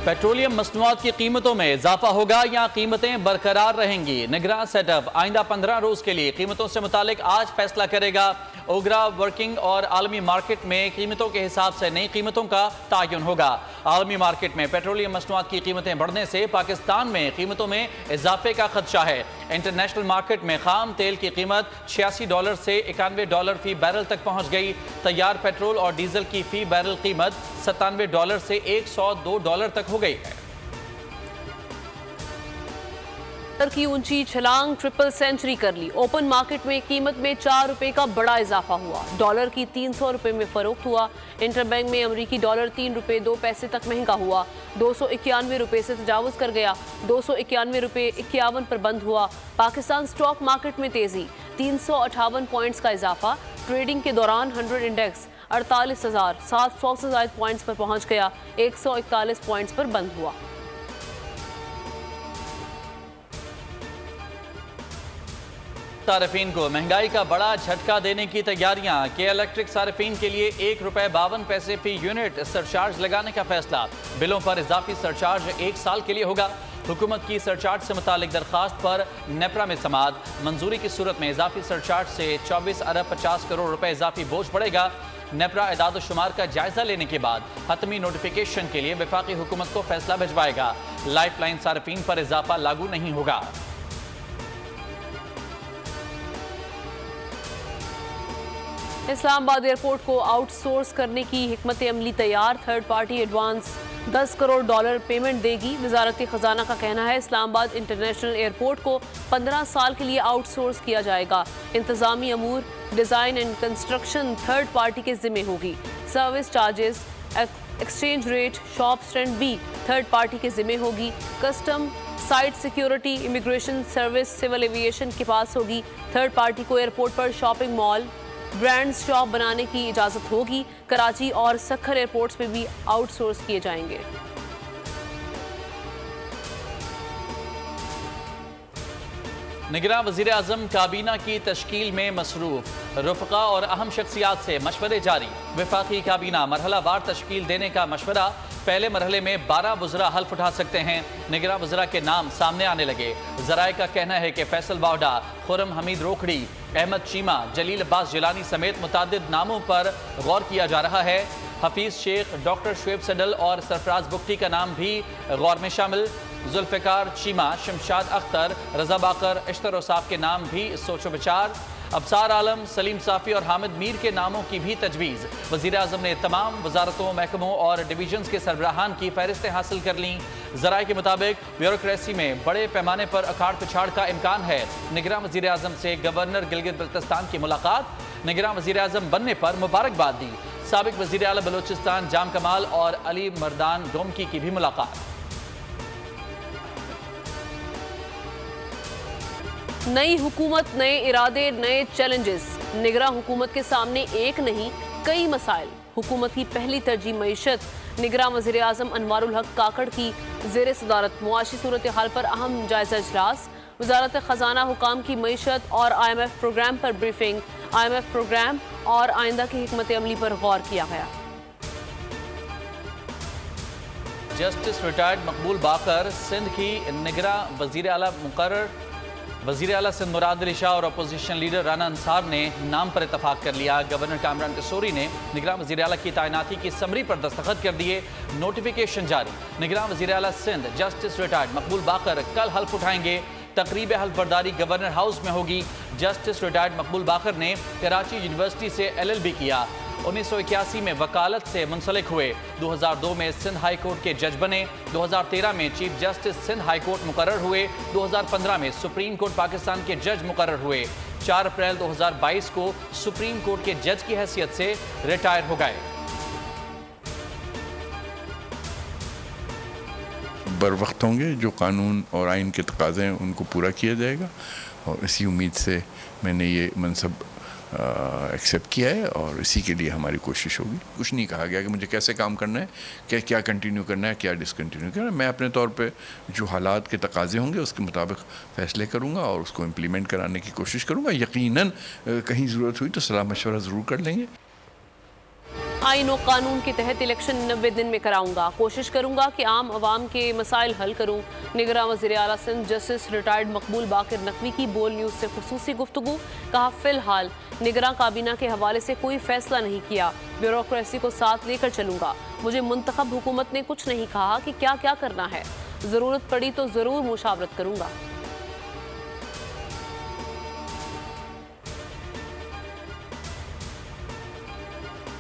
Petroleum मसनूआत की कीमतों में इजाफा होगा या कीमतें बरकरार रहेंगी। निगरान सेटअप आइंदा 15 रोज के लिए कीमतों से मुतालिक आज फैसला करेगा। ओगरा वर्किंग और आलमी मार्केट में कीमतों के हिसाब से नई कीमतों का तयन होगा। आलमी मार्केट में पेट्रोलियम मसनूआत की कीमतें बढ़ने से पाकिस्तान में कीमतों में इजाफे का खदशा है। इंटरनेशनल मार्केट में खाम तेल की कीमत $86 से $91 फी बैरल तक पहुंच गई। तैयार पेट्रोल और डीजल की फी बैरल कीमत $97 से $102 तक हो गई है। की ऊंची छलांग ट्रिपल सेंचुरी कर ली। ओपन मार्केट में कीमत में ₹4 का बड़ा इजाफा हुआ। डॉलर की ₹300 में फरोख्त हुआ। इंटरबैंक में अमरीकी डॉलर ₹3.02 तक महंगा हुआ। ₹291 से तजावुज कर गया। ₹291.51 पर बंद हुआ। पाकिस्तान स्टॉक मार्केट में तेजी, 358 पॉइंट्स का इजाफा। ट्रेडिंग के दौरान 100 इंडेक्स 48,700 से ज्यादा पॉइंट्स पर पहुंच गया। 141 पॉइंट्स पर बंद हुआ। सार्फिन को महंगाई का बड़ा झटका देने की तैयारियां। के इलेक्ट्रिक सार्फिन के लिए ₹1.52 फी यूनिट सरचार्ज लगाने का फैसला। बिलों पर इजाफी सरचार्ज 1 साल के लिए होगा। हुकूमत की सरचार्ज से मुतालिक दरखास्त पर नेपरा में समाअत। मंजूरी की सूरत में इजाफी सरचार्ज से 24 अरब 50 करोड़ रुपए इजाफी बोझ बढ़ेगा। नेपरा इदाद शुमार का जायजा लेने के बाद हतमी नोटिफिकेशन के लिए वफाकी हुकूमत को फैसला भिजवाएगा। लाइफ लाइन सार्फिन पर इजाफा लागू नहीं होगा। इस्लामाबाद एयरपोर्ट को आउटसोर्स करने की हिकमत अमली तैयार। Third party advance $10 crore payment देगी। वजारत खजाना का कहना है इस्लामाबाद इंटरनेशनल एयरपोर्ट को 15 साल के लिए आउटसोर्स किया जाएगा। इंतजामी अमूर, design and construction third party के जिम्मे होगी। Service charges, exchange rate, shop rent भी थर्ड पार्टी के जिम्मे होगी। Custom, site security, immigration service civil aviation के पास होगी। थर्ड पार्टी को एयरपोर्ट पर शॉपिंग मॉल, ब्रांड शॉप बनाने की इजाजत होगी। कराची और सक्खर एयरपोर्ट्स में भी आउटसोर्स किए जाएंगे। निगरान वज़ीर आज़म काबीना की तश्कील में मसरूफ। रुफ़क़ा और अहम शख्सियात से मशवरे जारी। वफाकी काबीना मरहला वार तश्कील देने का मशवरा। पहले मरहले में 12 वज़रा हल्फ उठा सकते हैं। निगरान वज़रा के नाम सामने आने लगे। ज़राए का कहना है कि फैसल बावडा, खुरम हमीद रोखड़ी, अहमद चीमा, जलील अब्बास जिलानी समेत मुतादिद नामों पर गौर किया जा रहा है। हफीज शेख, डॉक्टर शुएब सडल और सरफराज बुख्ती का नाम भी गौर में शामिल। जुल्फ़िकार चीमा, शमशाद अख्तर, रजा बाकर, इश्तर औसाफ के नाम भी सोचो विचार। अबसार आलम, सलीम साफ़ी और हामिद मीर के नामों की भी तजवीज़। वज़ीर आज़म ने तमाम वजारतों, महकमों और डिवीजन्स के सरबराहान की फहरिस्तें हासिल कर लीं। ज़राए के मुताबिक ब्यूरोक्रेसी में बड़े पैमाने पर अखाड़ पिछाड़ का इम्कान है। निगरान वज़ीर आज़म से गवर्नर गिलगित बल्तिस्तान की मुलाकात। निगरान वज़ीर आज़म बनने पर मुबारकबाद दी। साबिक वज़ीर आला बलोचिस्तान जाम कमाल और अली मर्दान डोमकी की भी मुलाकात। नई हुकूमत, नए इरादे, नए चैलेंजेस। निगरान हुकूमत के सामने एक नहीं कई मसाइल। हुकूमत की पहली तरजीह मईशत। निगरान वज़ीर आज़म अनवारुल हक काकड़ की ज़ेर सदारत मुआशी सूरत हाल पर अहम जायजा इजलास। वजारत खजाना हुकाम की मईशत और IMF प्रोग्राम पर ब्रीफिंग। IMF प्रोग्राम और आइंदा की हिकमत अमली पर गौर किया गया। जस्टिस रिटायर्ड मकबूल बाकर सिंध की निगरान वज़ीर आला मुकर्रर। वज़ीर आला सिंध मुराद अली शाह और अपोजिशन लीडर राना अंसार ने नाम पर इतफाक कर लिया। गवर्नर कामरान कसोरी ने निगरान वज़ीर आला की तैनाती की समरी पर दस्तखत कर दिए। नोटिफिकेशन जारी। निगरान वज़ीर आला सिंध जस्टिस रिटायर्ड मकबूल बाकर कल हल्फ उठाएंगे। तकरीब हल्फ बर्दारी गवर्नर हाउस में होगी। जस्टिस रिटायर्ड मकबूल बाकर ने कराची यूनिवर्सिटी से LLB किया। 1981 में वकालत से मुंसलिक हुए। 2002 में सिंध हाई कोर्ट के जज बने। 2013 में chief justice Sindh high court मुकर्रर हुए। 2015 में सुप्रीम कोर्ट पाकिस्तान के जज मुकर्रर हुए। 4 अप्रैल 2022 को सुप्रीम कोर्ट के जज की हैसियत से रिटायर हो गए। बर वक्त होंगे, जो कानून और आइन के तकाज़े हैं उनको पूरा किया जाएगा और इसी उम्मीद से मैंने ये मनसब एक्सेप्ट किया है और इसी के लिए हमारी कोशिश होगी। कुछ नहीं कहा गया कि मुझे कैसे काम करना है, क्या कंटिन्यू करना है, क्या डिसकंटिन्यू करना है। मैं अपने तौर पे जो हालात के तकाज़े होंगे उसके मुताबिक फ़ैसले करूँगा और उसको इम्प्लीमेंट कराने की कोशिश करूँगा। यकीनन कहीं ज़रूरत हुई तो सलाह मशवरा ज़रूर कर लेंगे। आईन और कानून के तहत इलेक्शन 90 दिन में कराऊंगा, कोशिश करूंगा कि आम आवाम के मसाइल हल करूं। निगरां वज़ीर आला सिंध जस्टिस रिटायर्ड मकबूल बाकिर नकवी की बोल न्यूज़ से खुसूसी गुफ्तगू। कहा, फिलहाल निगरां काबीना के हवाले से कोई फैसला नहीं किया, ब्यूरोक्रेसी को साथ लेकर चलूंगा। मुझे मुंतखब हुकूमत ने कुछ नहीं कहा कि क्या क्या करना है, ज़रूरत पड़ी तो ज़रूर मुशावरत करूंगा।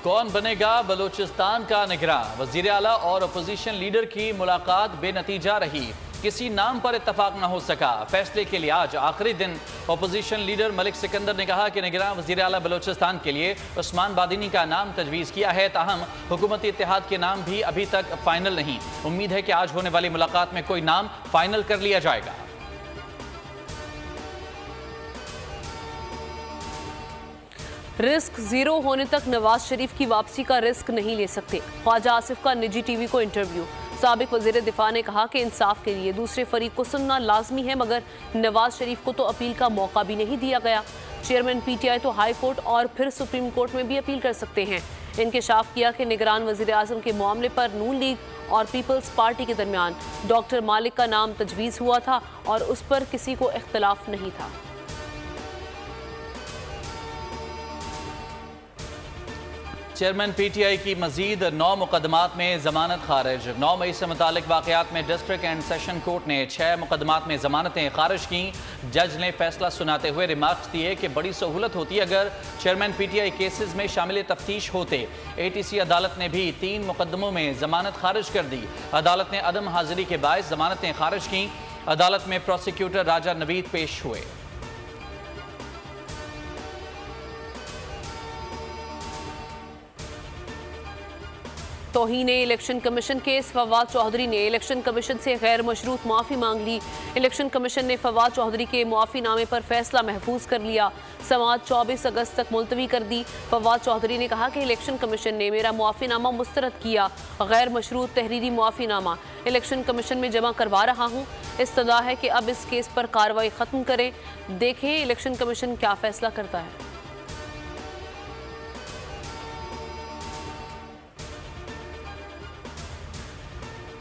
कौन बनेगा बलूचिस्तान का निगरां? वज़ीर आला और अपोजिशन लीडर की मुलाकात बेनतीजा रही, किसी नाम पर इत्तफाक न हो सका। फैसले के लिए आज आखिरी दिन। अपोजिशन लीडर मलिक सिकंदर ने कहा कि निगरां वज़ीर आला बलूचिस्तान के लिए उस्मान बादिनी का नाम तजवीज़ किया है, ताहम हुकूमती इत्तेहाद के नाम भी अभी तक फाइनल नहीं। उम्मीद है कि आज होने वाली मुलाकात में कोई नाम फाइनल कर लिया जाएगा। रिस्क जीरो होने तक नवाज शरीफ की वापसी का रिस्क नहीं ले सकते। ख्वाजा आसिफ का निजी टीवी को इंटरव्यू। साबिक वज़ीर दिफा ने कहा कि इंसाफ के लिए दूसरे फरीक को सुनना लाजमी है, मगर नवाज शरीफ को तो अपील का मौका भी नहीं दिया गया। चेयरमैन PTI तो हाई कोर्ट और फिर सुप्रीम कोर्ट में भी अपील कर सकते हैं। इंकशाफ किया कि निगरान वज़ीर आज़म के मामले पर नून लीग और पीपल्स पार्टी के दरमियान डॉक्टर मालिक का नाम तजवीज़ हुआ था और उस पर किसी को इख्तलाफ नहीं था। चेयरमैन PTI की मजीद 9 मुकदमात में जमानत खारिज। 9 मई से मुतालिक वाक़यात में डिस्ट्रिक्ट एंड सेशन कोर्ट ने 6 मुकदमात में जमानतें खारिज की। जज ने फैसला सुनाते हुए रिमार्क्स दिए कि बड़ी सहूलत होती अगर चेयरमैन PTI केसेस में शामिल तफ्तीश होते। ATC अदालत ने भी 3 मुकदमों में जमानत खारिज कर दी। अदालत ने अदम हाजिरी के बायस जमानतें खारिज की। अदालत में प्रोसिक्यूटर राजा नवीद पेश हुए। तौहीन election commission case. Fawad Chaudhry ने इलेक्शन कमीशन से गैर मशरूत माफ़ी मांग ली। इलेक्शन कमीशन ने फवाद चौधरी के मुआफ़ीनामे पर फैसला महफूज कर लिया। समाअत 24 अगस्त तक मुलतवी कर दी। फवाद चौधरी ने कहा कि इलेक्शन कमीशन ने मेरा मुआफ़ीनामा मुस्तरद किया, गैर मशरूत तहरीरी मुआफ़ीनामा इलेक्शन कमीशन में जमा करवा रहा हूँ। इस्तदा है कि अब इस केस पर कार्रवाई ख़त्म करें। देखें इलेक्शन कमीशन क्या फैसला करता है।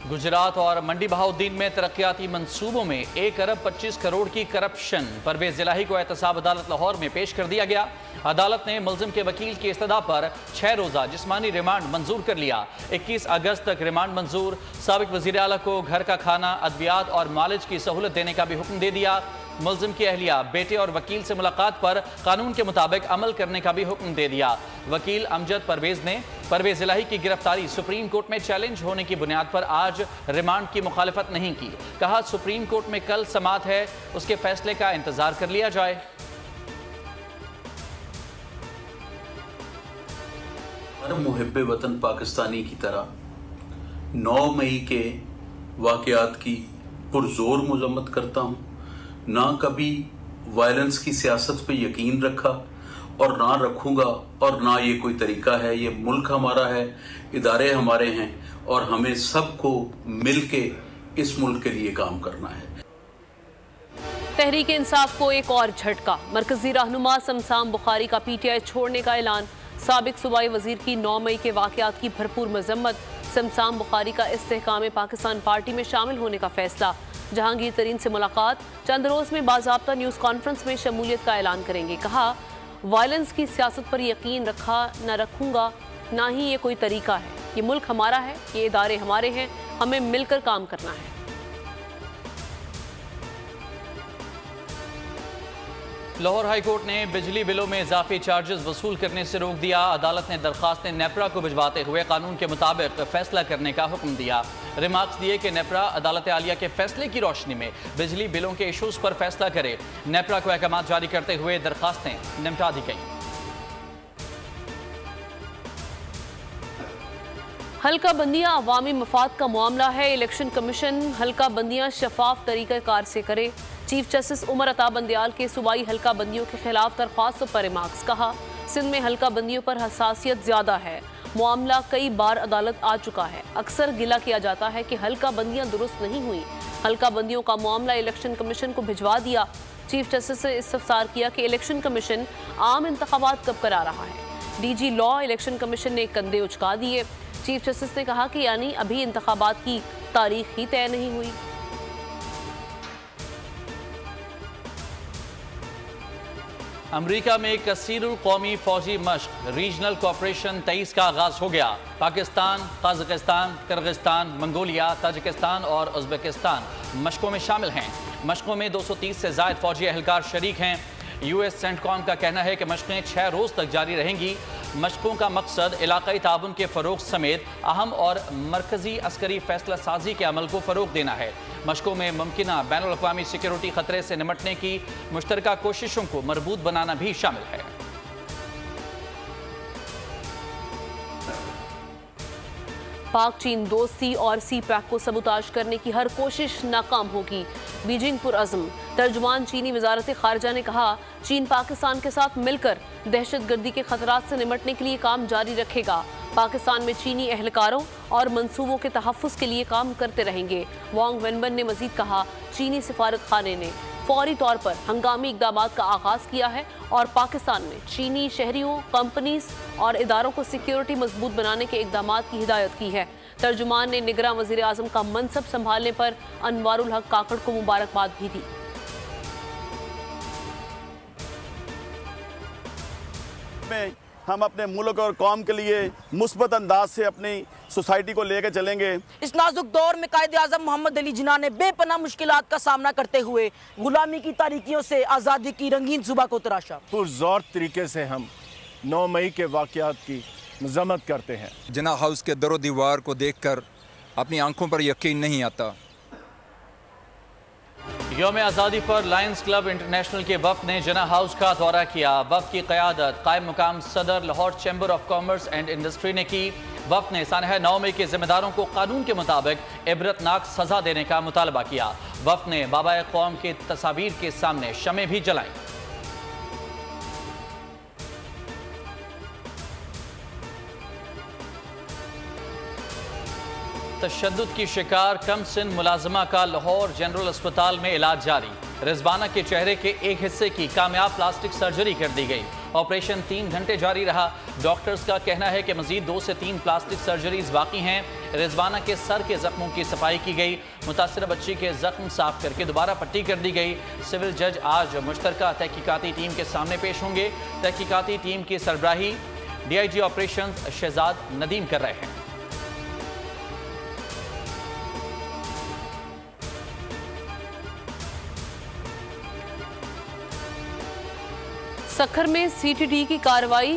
गुजरात और मंडी बहाउद्दीन में तरक्याती मंसूबों में 1 अरब 25 करोड़ की करप्शन। परवेज जिलाही को एहतसाब अदालत लाहौर में पेश कर दिया गया। अदालत ने मुलजिम के वकील की इस्तदा पर 6 रोज़ा जिस्मानी रिमांड मंजूर कर लिया। 21 अगस्त तक रिमांड मंजूर। साबिक वज़ीर आला को घर का खाना, अद्वियात और मालिज की सहूलत देने का भी हुक्म दे दिया। मुलजिम की अहलिया, बेटे और वकील से मुलाकात पर कानून के मुताबिक अमल करने का भी हुक्म दे दिया। वकील अमजद परवेज ने परवेज जिलाही की गिरफ्तारी सुप्रीम कोर्ट में चैलेंज होने की बुनियाद पर आज रिमांड की मुखालिफत नहीं की। कहा, सुप्रीम कोर्ट में कल समाअत है, उसके फैसले का इंतजार कर लिया जाए। हर मुहिब्बे वतन पाकिस्तानी की तरह 9 मई के वाक़यात की पुरजोर मजम्मत करता हूँ। ना कभी वायलेंस की सियासत पे यकीन रखा और ना रखूँगा, और ना ये कोई तरीका है। ये मुल्क हमारा है, इदारे हमारे हैं और हमें सबको मिल के इस मुल्क के लिए काम करना है। तहरीक इंसाफ को एक और झटका। मरकजी रहनुमा शमशाम बुखारी का PTI छोड़ने का ऐलान। साबिक सूबाई वजीर की 9 मई के वाक़यात की भरपूर मजम्मत। शमशाम बुखारी का इस्तेहकाम पाकिस्तान पार्टी में शामिल होने का फैसला। जहांगीर तरीन से मुलाकात। चंद रोज़ में बाज़ाब्ता न्यूज़ कॉन्फ्रेंस में शमूलियत का ऐलान करेंगे। कहा, वायलेंस की सियासत पर यकीन रखा न रखूँगा, ना ही ये कोई तरीका है। ये मुल्क हमारा है, ये इदारे हमारे हैं, हमें मिलकर काम करना है। लाहौर हाई कोर्ट ने बिजली बिलों में इजाफी चार्जेस वसूल करने से रोक दिया। अदालत ने दरखास्तें नेपरा को भिजवाते हुए कानून के मुताबिक फैसला करने का हुक्म दिया। रिमार्क्स दिए कि नेपरा अदालत आलिया के फैसले की रोशनी में बिजली बिलों के इशूज पर फैसला करे। नेपरा को अहकाम जारी करते हुए दरखास्तें निपटा दी गई। हल्का बंदियां अवामी मफाद का मामला है। इलेक्शन कमीशन हल्का बंदियां शफाफ तरीक़ाकार से करे। चीफ जस्टिस उमर अता बंदियाल के सूबाई हल्का बंदियों के खिलाफ दरख्वास्तों पर रिमार्क्स। कहा, सिंध में हल्का बंदियों पर हसासियत ज़्यादा है। मामला कई बार अदालत आ चुका है। अक्सर गिला किया जाता है कि हल्का बंदियां दुरुस्त नहीं हुई। हल्का बंदियों का मामला इलेक्शन कमीशन को भिजवा दिया। चीफ जस्टिस से इस्तफसार किया कि इलेक्शन कमीशन आम इंतखाबात कब करा रहा है। डीजी लॉ इलेक्शन कमीशन ने कंधे उचका दिए। चीफ जस्टिस ने कहा कि यानी अभी इंतखाबात की तारीख ही तय नहीं हुई। अमेरिका में कसीरुल कौमी फौजी मश्क रीजनल कोऑपरेशन 23 का आगाज हो गया। Pakistan, Tajikistan, Kyrgyzstan, Mongolia, Tajikistan और उज़्बेकिस्तान मशकों में शामिल हैं। मशकों में 230 से ज़ायद फौजी एहलकार शरीक हैं। यूएस सेंटकॉम का कहना है कि मशकें 6 रोज़ तक जारी रहेंगी। मशकों का मकसद इलाकाई ताउन के फ़रोग समेत अहम और मरकज़ी अस्करी फैसला साजी के अमल को फ़रोग देना है। मशकों में मुमकिना बैनुल अक़वामी सिक्योरिटी ख़तरे से निपटने की मुश्तरका कोशिशों को मजबूत बनाना भी शामिल है। पाक चीन दोस्ती और सी पैक को सबूताज करने की हर कोशिश नाकाम होगी, बीजिंग पुरअज़्म। तर्जुमान चीनी वजारत खारजा ने कहा, चीन पाकिस्तान के साथ मिलकर दहशतगर्दी के खतरात से निपटने के लिए काम जारी रखेगा। पाकिस्तान में चीनी एहलकारों और मंसूबों के तहफ़्फ़ुज़ के लिए काम करते रहेंगे। वांग वेनबन ने मजीद कहा, चीनी सिफारत खाने ने फौरी तौर पर हंगामी इक़दामात का आगाज़ किया है और पाकिस्तान में चीनी शहरियों, कंपनीज और इदारों को सिक्योरिटी मजबूत बनाने के इक़दामात की हिदायत की है। तर्जुमान ने निगरान वज़ीर आज़म का मनसब संभालने पर अनवारुल हक काकड़ को मुबारकबाद भी दी। हम अपने मुल्क और कौम के लिए मुस्बत अंदाज से अपनी सोसाइटी को लेकर चलेंगे। इस नाजुक दौर में कायद-ए-आज़म मोहम्मद अली जिन्ना ने बेपनाह मुश्किलात का सामना करते हुए गुलामी की तारीकियों से आज़ादी की रंगीन सुबह को तराशा। पुरज़ोर तरीके से हम 9 मई के वाक़यात की मज़म्मत करते हैं। जिन्ना हाउस के दरो दीवार को देखकर अपनी आंखों पर यकीन नहीं आता। यौम आज़ादी पर लायंस क्लब इंटरनेशनल के वफ़द ने जिन्ना हाउस का दौरा किया। वफ़द की क़यादत कायम मुकाम सदर Lahore chamber of commerce and industry ने की। वफ़द ने सानहा 9 मई के ज़िम्मेदारों को कानून के मुताबिक इबरतनाक सज़ा देने का मुतालबा किया। वफ़द ने बाबाए कौम के तस्वीर के सामने शमें भी जलाई। तशद्दुद की शिकार कम सिन मुलाजमा का लाहौर जनरल अस्पताल में इलाज जारी। रिजवाना के चेहरे के एक हिस्से की कामयाब प्लास्टिक सर्जरी कर दी गई। ऑपरेशन 3 घंटे जारी रहा। डॉक्टर्स का कहना है कि मजीद 2 से 3 प्लास्टिक सर्जरीज बाकी हैं। रिजवाना के सर के जख्मों की सफाई की गई। मुतासरा बच्ची के जख्म साफ करके दोबारा पट्टी कर दी गई। सिविल जज आज मुश्तरका तहकीकाती टीम के सामने पेश होंगे। तहकीकाती टीम की सरबराही DIG ऑपरेशन शहजाद नदीम कर रहे हैं। सखर में CTD की कार्रवाई।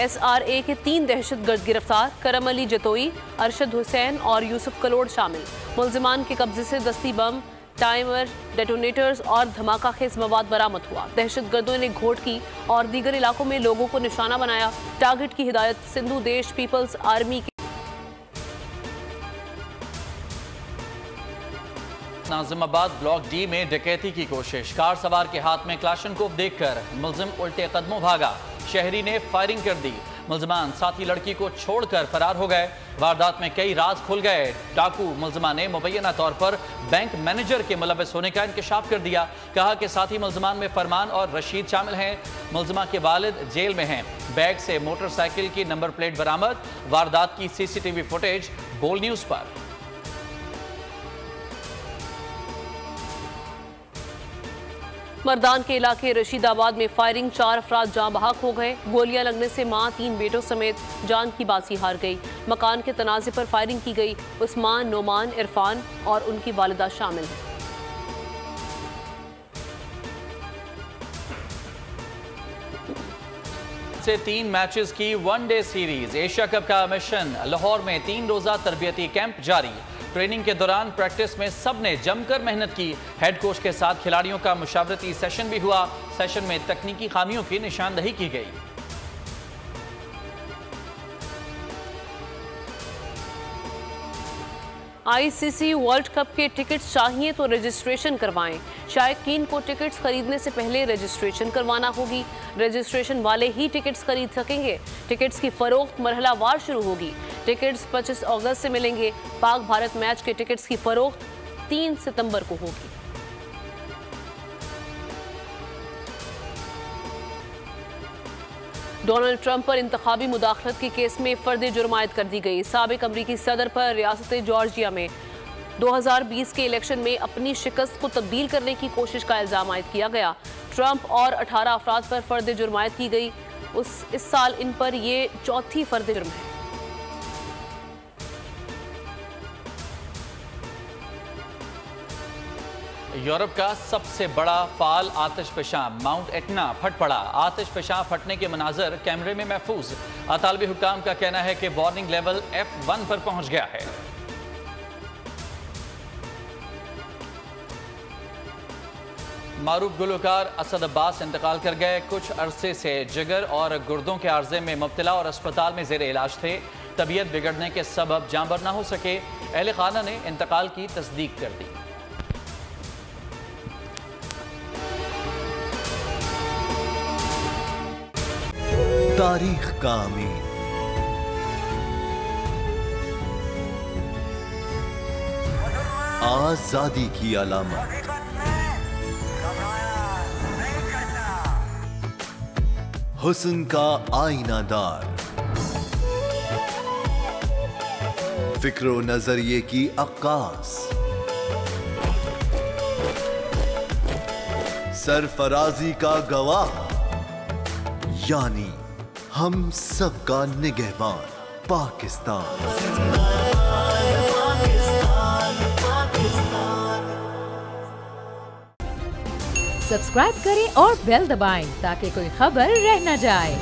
SRA के 3 दहशतगर्द गिरफ्तार। करम अली जतोई, अरशद हुसैन और यूसुफ कलोड़ शामिल। मुलजिमान के कब्जे से दस्ती बम, टाइमर, डेटोनेटर्स और धमाका खेज मवाद बरामद हुआ। दहशतगर्दों ने घोटकी और दीगर इलाकों में लोगों को निशाना बनाया। टारगेट की हिदायत सिंधु देश पीपल्स आर्मी के नाजिमाबाद ब्लॉक D में डकैती की कोशिश। कार सवार के हाथ में क्लाशनकोव देखकर मुलजिम उल्टे कदमों भागा। शहरी ने फायरिंग कर दी। मुलजिमान साथी लड़की को छोड़कर फरार हो गए। वारदात में कई राज खुल गए। डाकू मुलजिमा ने मुबैना तौर पर बैंक मैनेजर के मुलविस होने का इंकशाफ कर दिया। कहा कि साथी मुलजिमान में फरमान और रशीद शामिल हैं। मुलजिमा के वालिद जेल में हैं। बैग से मोटरसाइकिल की नंबर प्लेट बरामद। वारदात की CCTV फुटेज बोल न्यूज पर। मर्दान के इलाके रशीदाबाद में फायरिंग, 4 अफराद जाँ बहक हो गए। गोलियां लगने से मां 3 बेटों समेत जान की बाजी हार गई। मकान के तनाज़े पर फायरिंग की गई। उस्मान, नोमान, इरफान और उनकी वालिदा शामिल हैं। से 3 मैचेस की वनडे सीरीज। एशिया कप का मिशन लाहौर में 3 रोजा तरबियती कैंप जारी। ट्रेनिंग के दौरान प्रैक्टिस में सबने जमकर मेहनत की। हेड कोच के साथ खिलाड़ियों का मुशावरती सेशन भी हुआ। सेशन में तकनीकी खामियों की निशानदही की गई। ICC वर्ल्ड कप के टिकट्स चाहिए तो रजिस्ट्रेशन करवाएं। शायकीन को टिकट्स खरीदने से पहले रजिस्ट्रेशन करवाना होगी। रजिस्ट्रेशन वाले ही टिकट्स खरीद सकेंगे। टिकट्स की फरोख्त मरहलावार शुरू होगी। टिकट्स 25 अगस्त से मिलेंगे। पाक भारत मैच के टिकट्स की फरोख्त 3 सितंबर को होगी। डोनाल्ड ट्रंप पर इंतखाबी मुदाखलत के केस में फर्द जुर्म आयद कर दी गई। साबिक अमरीकी सदर पर रियासत जॉर्जिया में 2020 के इलेक्शन में अपनी शिकस्त को तब्दील करने की कोशिश का इल्ज़ाम आयद किया गया। ट्रंप और 18 अफराद पर फर्द जुर्म आयद की गई। इस साल इन पर ये चौथी फर्द जुर्म है। यूरोप का सबसे बड़ा फाल आतिशफशां माउंट एटना फट पड़ा। आतिशफशां फटने के मनाजर कैमरे में महफूज। अतालबी हुक्काम का कहना है कि वार्निंग लेवल F1 पर पहुंच गया है। मारूफ गुलकार असद अब्बास इंतकाल कर गए। कुछ अरसे से जिगर और गुर्दों के आर्जे में मुब्तला और अस्पताल में जेर इलाज थे। तबीयत बिगड़ने के सबब जांबर न हो सके। अहले खाना ने इंतकाल की तस्दीक कर दी। तारीख का अमीन, आजादी की अलामत, हुस्न का आईनादार, फिक्रो नजरिए की अक्कास, सरफराजी का गवाह, यानी हम सबका निगहबान पाकिस्तान। सब्सक्राइब करें और बेल दबाएं ताकि कोई खबर रह न जाए।